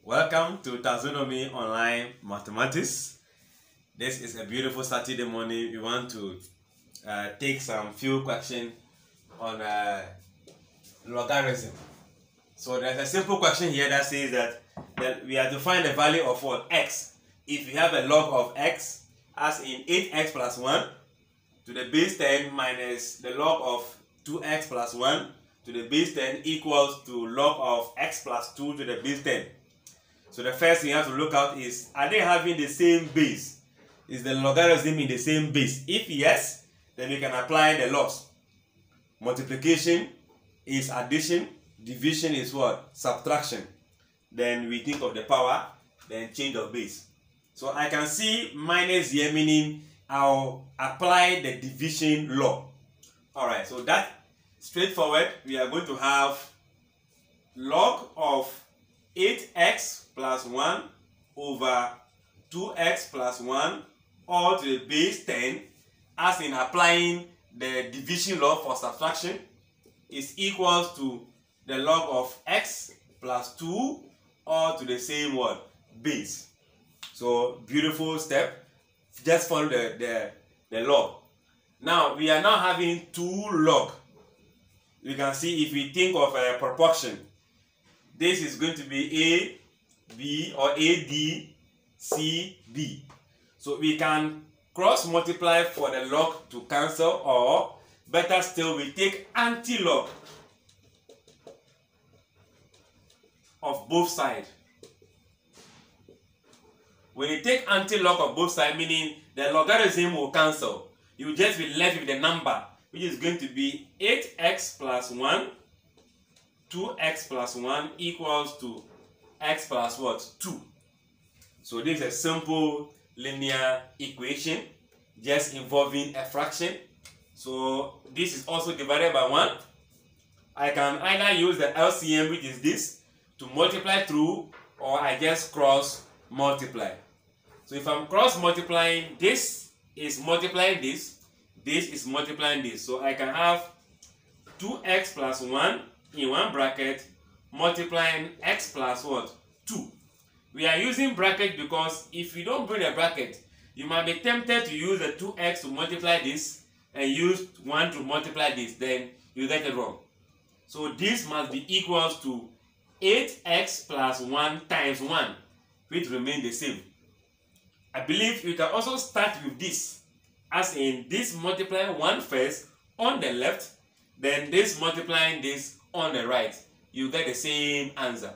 Welcome to Taxonomy Online Mathematics. This is a beautiful Saturday morning. We want to take some few questions on logarithm. So there's a simple question here that says that we have to find the value of what? X. If we have a log of x, as in 8x plus 1 to the base 10 minus the log of 2x plus 1 to the base 10 equals to log of x plus 2 to the base 10. So the first thing you have to look out is, are they having the same base? Is the logarithm in the same base? If yes, then we can apply the laws. Multiplication is addition, division is what? Subtraction. Then we think of the power, then change of base. So I can see minus here, meaning I'll apply the division law. Alright, so that straightforward. We are going to have log of 8x plus 1 over 2x plus 1 all to the base 10, as in applying the division law for subtraction, is equals to the log of x plus 2 all to the same word, base. So beautiful step. Just follow the log. Now we are now having 2 log. You can see if we think of a proportion, this is going to be A, B, or A, D, C, B. So we can cross multiply for the log to cancel, or better still, we take anti-log of both sides. When you take anti-log of both sides, meaning the logarithm will cancel, you will just be left with the number, which is going to be 8x plus 1, 2x plus 1 equals to x plus what? 2. So this is a simple linear equation just involving a fraction. So this is also divided by 1. I can either use the LCM, which is this, to multiply through, or I just cross multiply. So if I'm cross multiplying, this is multiplying this is multiplying this. So I can have 2x plus 1 in one bracket multiplying x plus what? 2. We are using bracket because if you don't bring a bracket, you might be tempted to use the 2x to multiply this and use 1 to multiply this, then you get it wrong. So this must be equals to 8x plus 1 times 1, which remain the same. I believe you can also start with this, as in this multiplying 1 first on the left, then this multiplying this on the right. You get the same answer.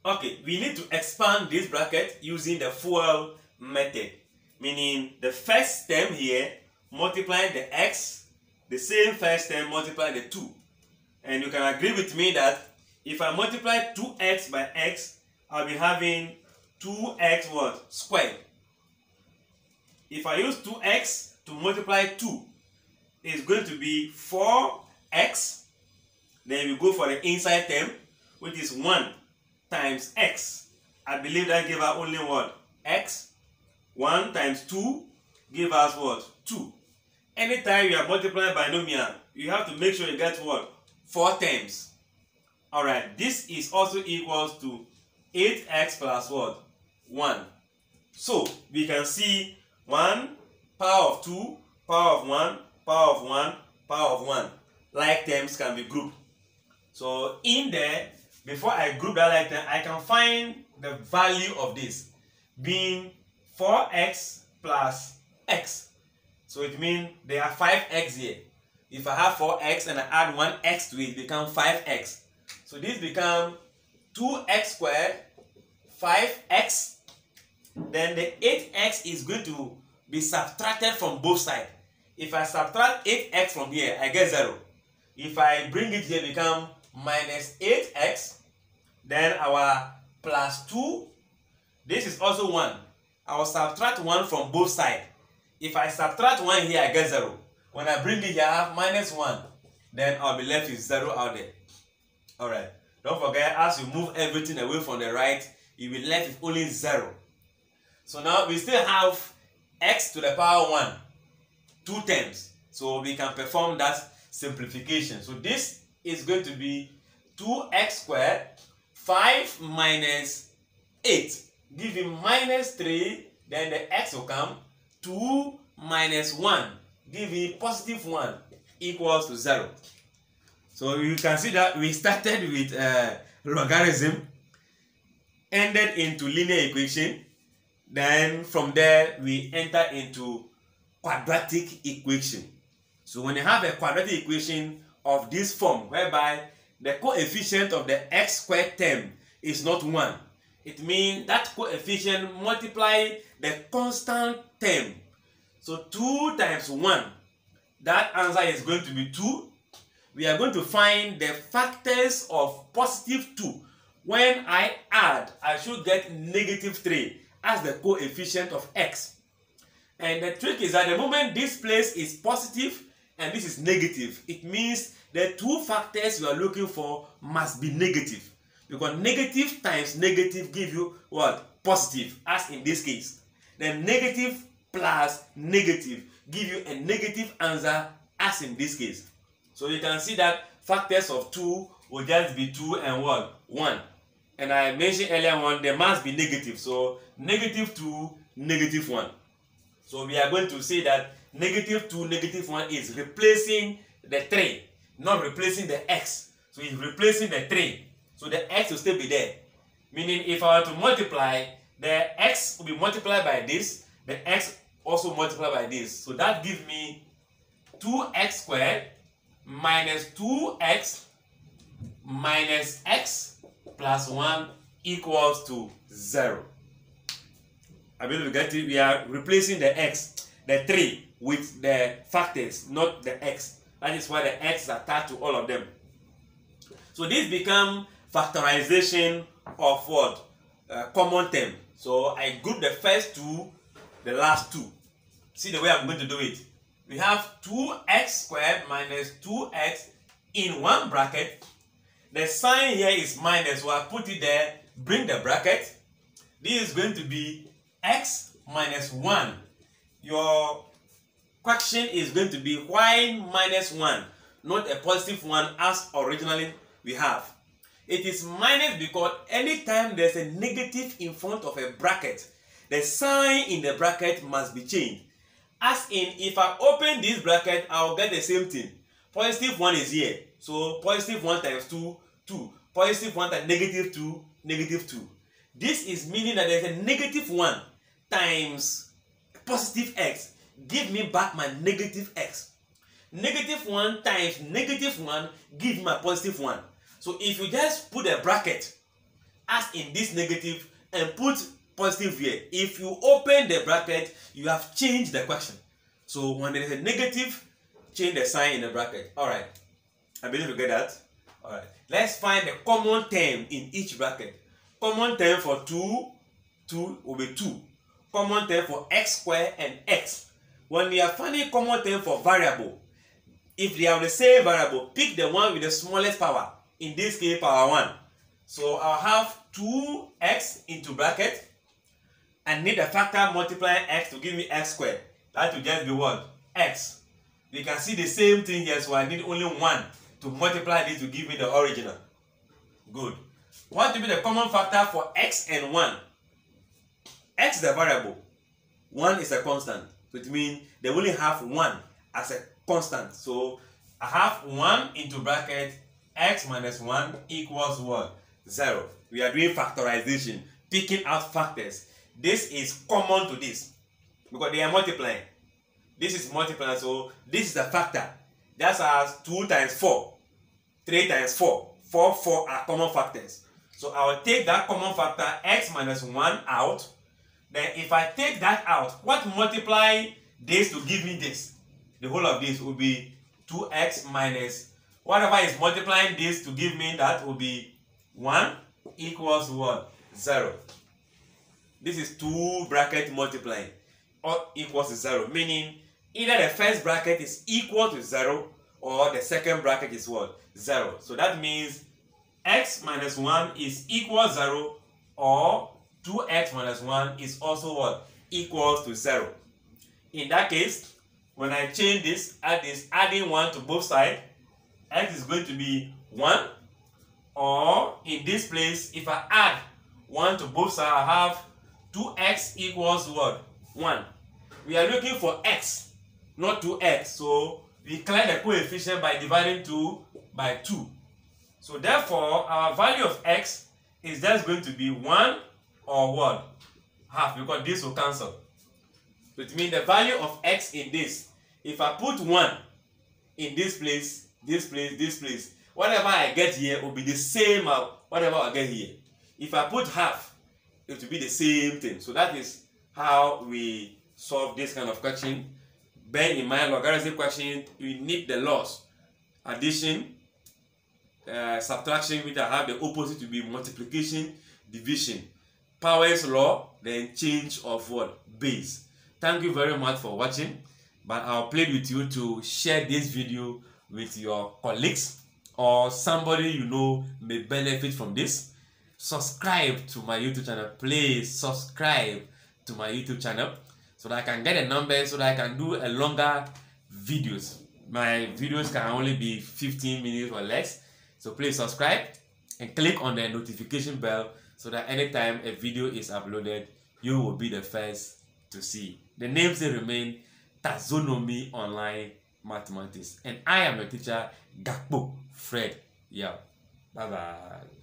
Okay, we need to expand this bracket using the full method, meaning the first term here multiplying the x, the same first term multiply the 2. And you can agree with me that if I multiply 2x by x, I'll be having 2x what? Squared. If I use 2x to multiply 2, it's going to be 4x. Then we go for the inside term, which is 1 times x. I believe that give us only what? X. 1 times 2 give us what? 2. Anytime you are multiplying binomial, you have to make sure you get what? 4 terms. Alright, this is also equals to 8x plus what? 1. So we can see 1, power of 2, power of 1, power of 1, power of 1. Like terms can be grouped. So in there, before I group that like term, I can find the value of this being 4x plus x. So it means there are 5x here. If I have 4x and I add 1x to it, it becomes 5x. So this becomes 2x squared, 5x. Then the 8x is going to be subtracted from both sides. If I subtract 8x from here, I get 0. If I bring it here, it becomes minus 8x. Then our plus 2. This is also 1. I will subtract 1 from both sides. If I subtract 1 here, I get 0. When I bring it here, I have minus 1. Then I'll be left with 0 out there. Alright. Don't forget, as you move everything away from the right, you'll be left with only 0. So now we still have x to the power 1. 2 terms. So we can perform that simplification. So this is going to be 2x squared 5 minus 8 give you minus 3, then the x will come. 2 minus 1 give you positive 1 equals to 0. So you can see that we started with logarithm, ended into linear equation, then from there we enter into quadratic equation. So when you have a quadratic equation of this form, whereby the coefficient of the x squared term is not 1, it means that coefficient multiply the constant term. So 2 times 1, that answer is going to be 2. We are going to find the factors of positive 2. When I add, I should get negative 3 as the coefficient of x. And the trick is that the moment this place is positive and this is negative, it means the two factors you are looking for must be negative. Because negative times negative give you what? Positive, as in this case. Then negative plus negative give you a negative answer, as in this case. So you can see that factors of 2 will just be 2 and what? 1. And I mentioned earlier on, they must be negative. So negative 2, negative 1. So we are going to say that negative 2, negative 1 is replacing the 3, not replacing the x. So it's replacing the 3. So the x will still be there. Meaning if I were to multiply, the x will be multiplied by this, the x also multiplied by this. So that gives me 2x squared minus 2x minus x plus 1 equals to 0. I believe we get it. We are replacing the x, the 3, with the factors, not the x. That is why the x is attached to all of them. So this becomes factorization of what? Common term. So I group the first 2, the last 2. See the way I'm going to do it. We have 2x squared minus 2x in one bracket. The sign here is minus, so I put it there, bring the bracket. This is going to be x minus 1. Your question is going to be why minus 1, not a positive 1 as originally we have. It is minus because anytime there's a negative in front of a bracket, the sign in the bracket must be changed. As in, if I open this bracket, I'll get the same thing. Positive 1 is here. So positive 1 times 2, 2. Positive 1 times negative 2, negative 2. This is meaning that there's a negative 1 times positive x. Give me back my negative x. Negative 1 times negative 1 give me my positive 1. So if you just put a bracket as in this negative and put positive here, if you open the bracket, you have changed the question. So when there is a negative, change the sign in the bracket. Alright, I believe you get that. Alright, let's find the common term in each bracket. Common term for 2 will be 2. Common term for x squared and x. When we are finding common term for variable, if they are the same variable, pick the one with the smallest power. In this case, power 1. So I'll have 2x into bracket. I need a factor multiplying x to give me x squared. That will just be what? X. You can see the same thing here, so I need only 1 to multiply this to give me the original. Good. What will be the common factor for x and 1? X is a variable. 1 is a constant. So it means they only have 1 as a constant. So I have 1 into bracket x minus 1 equals what? 0. We are doing factorization, picking out factors. This is common to this because they are multiplying. This is multiplying, so this is a factor. That's as 2 times 4, 3 times 4. 4 are common factors. So I will take that common factor x minus 1 out. Then if I take that out, what multiply this to give me this? The whole of this will be 2x minus whatever is multiplying this to give me that will be 1 equals what? 0. This is 2 bracket multiplying or equals to 0, meaning either the first bracket is equal to 0 or the second bracket is what? 0. So that means x minus 1 is equal to 0 or 2x minus 1 is also what? Equals to 0. In that case, when I change this, adding 1 to both sides, x is going to be 1 Or in this place, if I add 1 to both sides, I have 2x equals what? 1. We are looking for x, not 2x. So we clear the coefficient by dividing 2 by 2. So therefore, our value of x is just going to be 1 or what? Half, because this will cancel. So it means the value of x in this, if I put 1 in this place, this place, this place, whatever I get here will be the same as whatever I get here. If I put half, it will be the same thing. So that is how we solve this kind of question. Bear in mind, logarithm question, you need the laws. Addition, subtraction, which I have the opposite to be multiplication, division. Power's law, then change of what? Base. Thank you very much for watching. But I'll plead with you to share this video with your colleagues or somebody you know may benefit from this. Subscribe to my YouTube channel. Please subscribe to my YouTube channel so that I can get a number, so that I can do a longer videos. My videos can only be 15 minutes or less. So please subscribe and click on the notification bell so that anytime a video is uploaded, you will be the first to see. The names they remain Taxonomy Online Mathematics. And I am your teacher, Gakpo Fred. Yeah. Bye-bye.